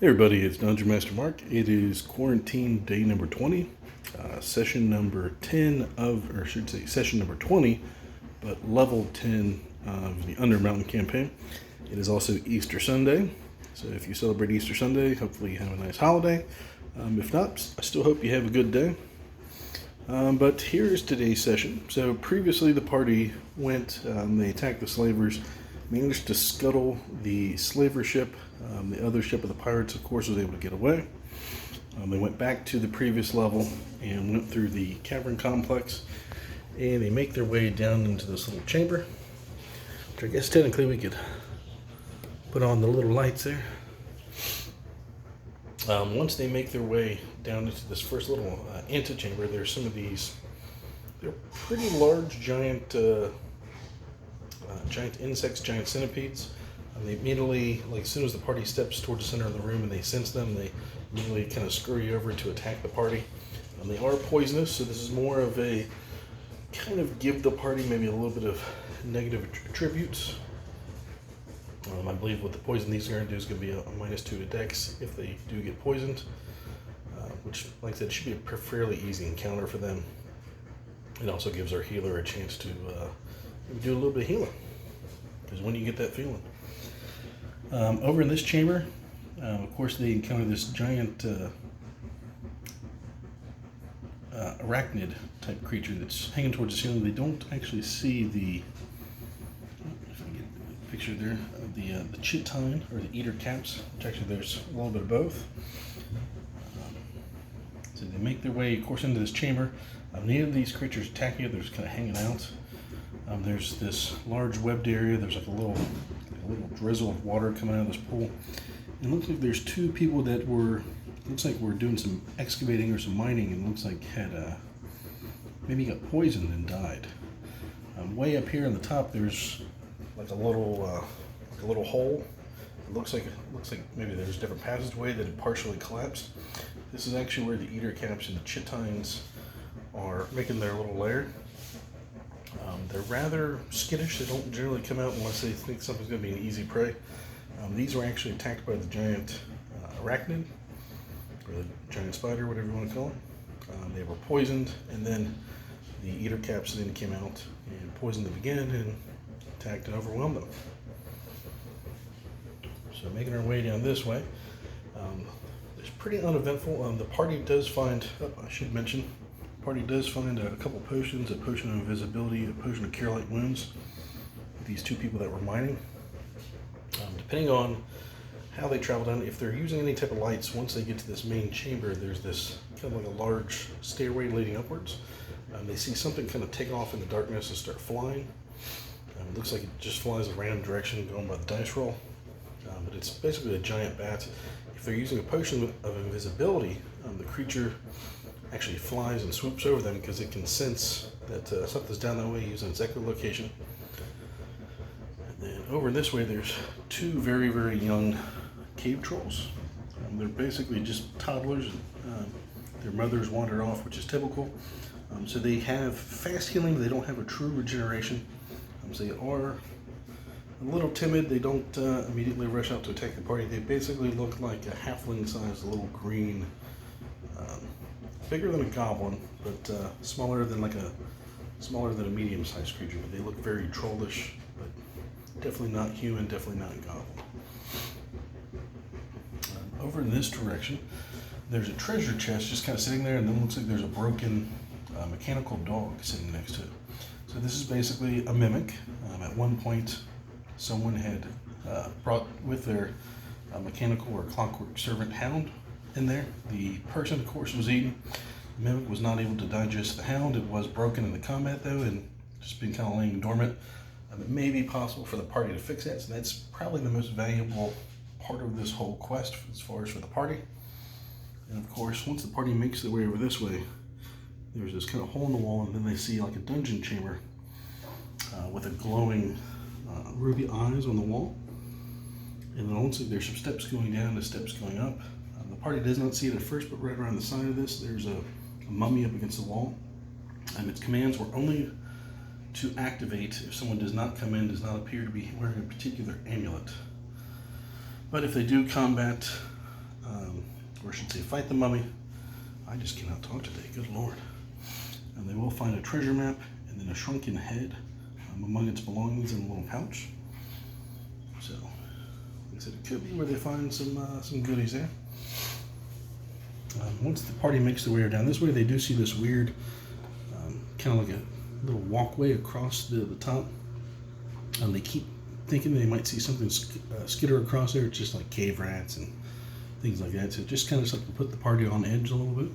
Hey everybody, it's Dungeon Master Mark. It is quarantine day number 20, session number 10 of, or I should say session number 20, but level 10 of the Undermountain campaign. It is also Easter Sunday, so if you celebrate Easter Sunday, hopefully you have a nice holiday. If not, I still hope you have a good day. But here's today's session. So previously the party went, they attacked the slavers, managed to scuttle the slaver ship. The other ship of the pirates, of course, was able to get away. They went back to the previous level and went through the Cavern Complex, and they make their way down into this little chamber, which I guess technically we could put on the little lights there. Once they make their way down into this first little antechamber, there's some of these, they're pretty large, giant insects, giant centipedes. They immediately, like as soon as the party steps towards the center of the room and they sense them, they immediately kind of scurry over to attack the party. They are poisonous, so this is more of a kind of give the party maybe a little bit of negative attributes. I believe what the poison these are going to do is going to be a -2 to Dex if they do get poisoned, which, like I said, should be a fairly easy encounter for them. It also gives our healer a chance to do a little bit of healing, because when you get that feeling. Over in this chamber, of course, they encounter this giant Arachnid type creature that's hanging towards the ceiling. They don't actually see the, if I get a picture there, of the chitine or the eater caps, which actually there's a little bit of both. So they make their way, of course, into this chamber. Neither of these creatures attack you, they're just kind of hanging out. There's this large webbed area. There's like a little drizzle of water coming out of this pool. And it looks like there's two people that were doing some excavating or some mining, and looks like had maybe got poisoned and died. Way up here on the top, there's like a little hole. It looks like maybe there's a different passageway that had partially collapsed. This is actually where the eater caps and the chitines are making their little lair. They're rather skittish. They don't generally come out unless they think something's going to be an easy prey. These were actually attacked by the giant Arachnid, or the giant spider, whatever you want to call it. They were poisoned, and then the eater caps then came out and poisoned them again and attacked and overwhelmed them. So making our way down this way. It's pretty uneventful. The party does find, I should mention, party does find a couple potions, a potion of invisibility, a potion of cure light wounds. These two people that were mining. Depending on how they travel down, if they're using any type of lights, once they get to this main chamber, there's this kind of like a large stairway leading upwards. They see something kind of take off in the darkness and start flying. It looks like it just flies a random direction going by the dice roll. But it's basically a giant bat. If they're using a potion of invisibility, the creature actually flies and swoops over them because it can sense that something's down that way using its echolocation. And then over this way, there's two very, very young cave trolls. They're basically just toddlers. Their mothers wandered off, which is typical. So they have fast healing, but they don't have a true regeneration. So they are a little timid. They don't immediately rush out to attack the party. They basically look like a halfling-sized little green, bigger than a goblin, but smaller than a medium-sized creature. But they look very trollish, but definitely not human, definitely not goblin. Over in this direction, there's a treasure chest just kind of sitting there, and then it looks like there's a broken mechanical dog sitting next to it. So this is basically a mimic. At one point, someone had brought with their mechanical or clockwork servant hound in there. The person, of course, was eaten. The mimic was not able to digest the hound. It was broken in the combat, though, and just been kind of laying dormant. It may be possible for the party to fix that, so that's probably the most valuable part of this whole quest as far as for the party. And of course, once the party makes their way over this way, there's this kind of hole in the wall, and then they see like a dungeon chamber with a glowing ruby eyes on the wall. And then also there's some steps going down, the steps going up. The party does not see it at first, but right around the side of this, there's a mummy up against the wall. And its commands were only to activate if someone does not come in, does not appear to be wearing a particular amulet. But if they do combat or I should say fight the mummy. I just cannot talk today, good lord. And they will find a treasure map and then a shrunken head among its belongings in a little pouch. So, like I said, it could be where they find some goodies there. Once the party makes their way down this way, they do see this weird, kind of like a little walkway across the top. They keep thinking they might see something skitter across there. It's just like cave rats and things like that. So just kind of something to put the party on edge a little bit.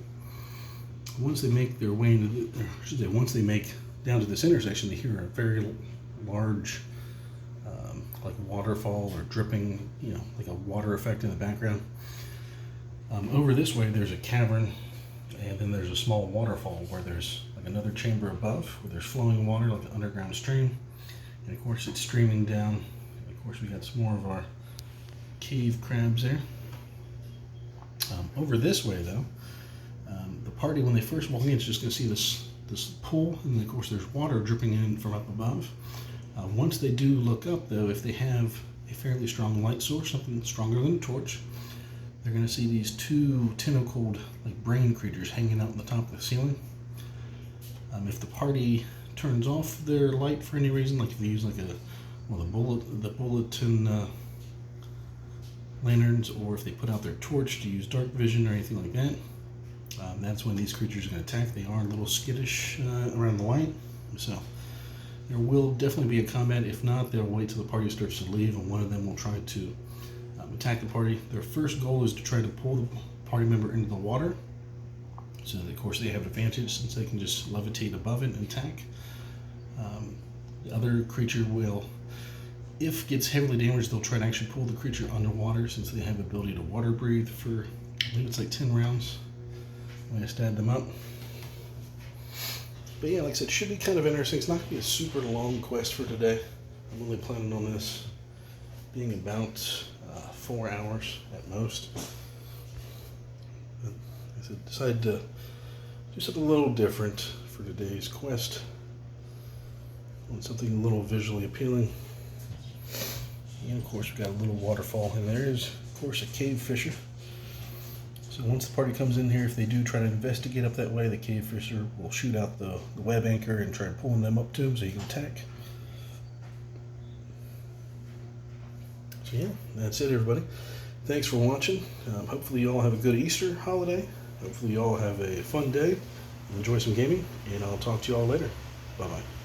Once they make their way into once they make down to this intersection, they hear a very large, like waterfall or dripping, like a water effect in the background. Over this way, there's a cavern, and then there's a small waterfall where there's like another chamber above where there's flowing water like an underground stream. And of course, it's streaming down. And of course, we got some more of our cave crabs there. Over this way, though, the party, when they first walk in, is just going to see this pool, and of course, there's water dripping in from up above. Once they do look up, though, if they have a fairly strong light source, something stronger than a torch, they're going to see these two tentacled, like brain creatures hanging out on the top of the ceiling. If the party turns off their light for any reason, like if they use like the bulletin lanterns, or if they put out their torch to use dark vision or anything like that, that's when these creatures are going to attack. They are a little skittish around the light, so there will definitely be a combat. If not, they'll wait till the party starts to leave, and one of them will try to attack the party. Their first goal is to try to pull the party member into the water, so that, of course, they have an advantage since they can just levitate above it and attack. The other creature will, if gets heavily damaged, they'll try to actually pull the creature underwater, since they have the ability to water breathe for, I believe it's like 10 rounds when I stab them up. But yeah, like I said, it should be kind of interesting. It's not going to be a super long quest for today. I'm only planning on this being about 4 hours at most. I decided to do something a little different for today's quest. I want something a little visually appealing. And of course, we've got a little waterfall, and there is, of course, a cave fisher. So once the party comes in here, if they do try to investigate up that way, the cave fisher will shoot out the web anchor and try pulling them up to him so you can attack. So yeah, that's it, everybody. Thanks for watching. Hopefully you all have a good Easter holiday. Hopefully you all have a fun day. Enjoy some gaming, and I'll talk to you all later. Bye-bye.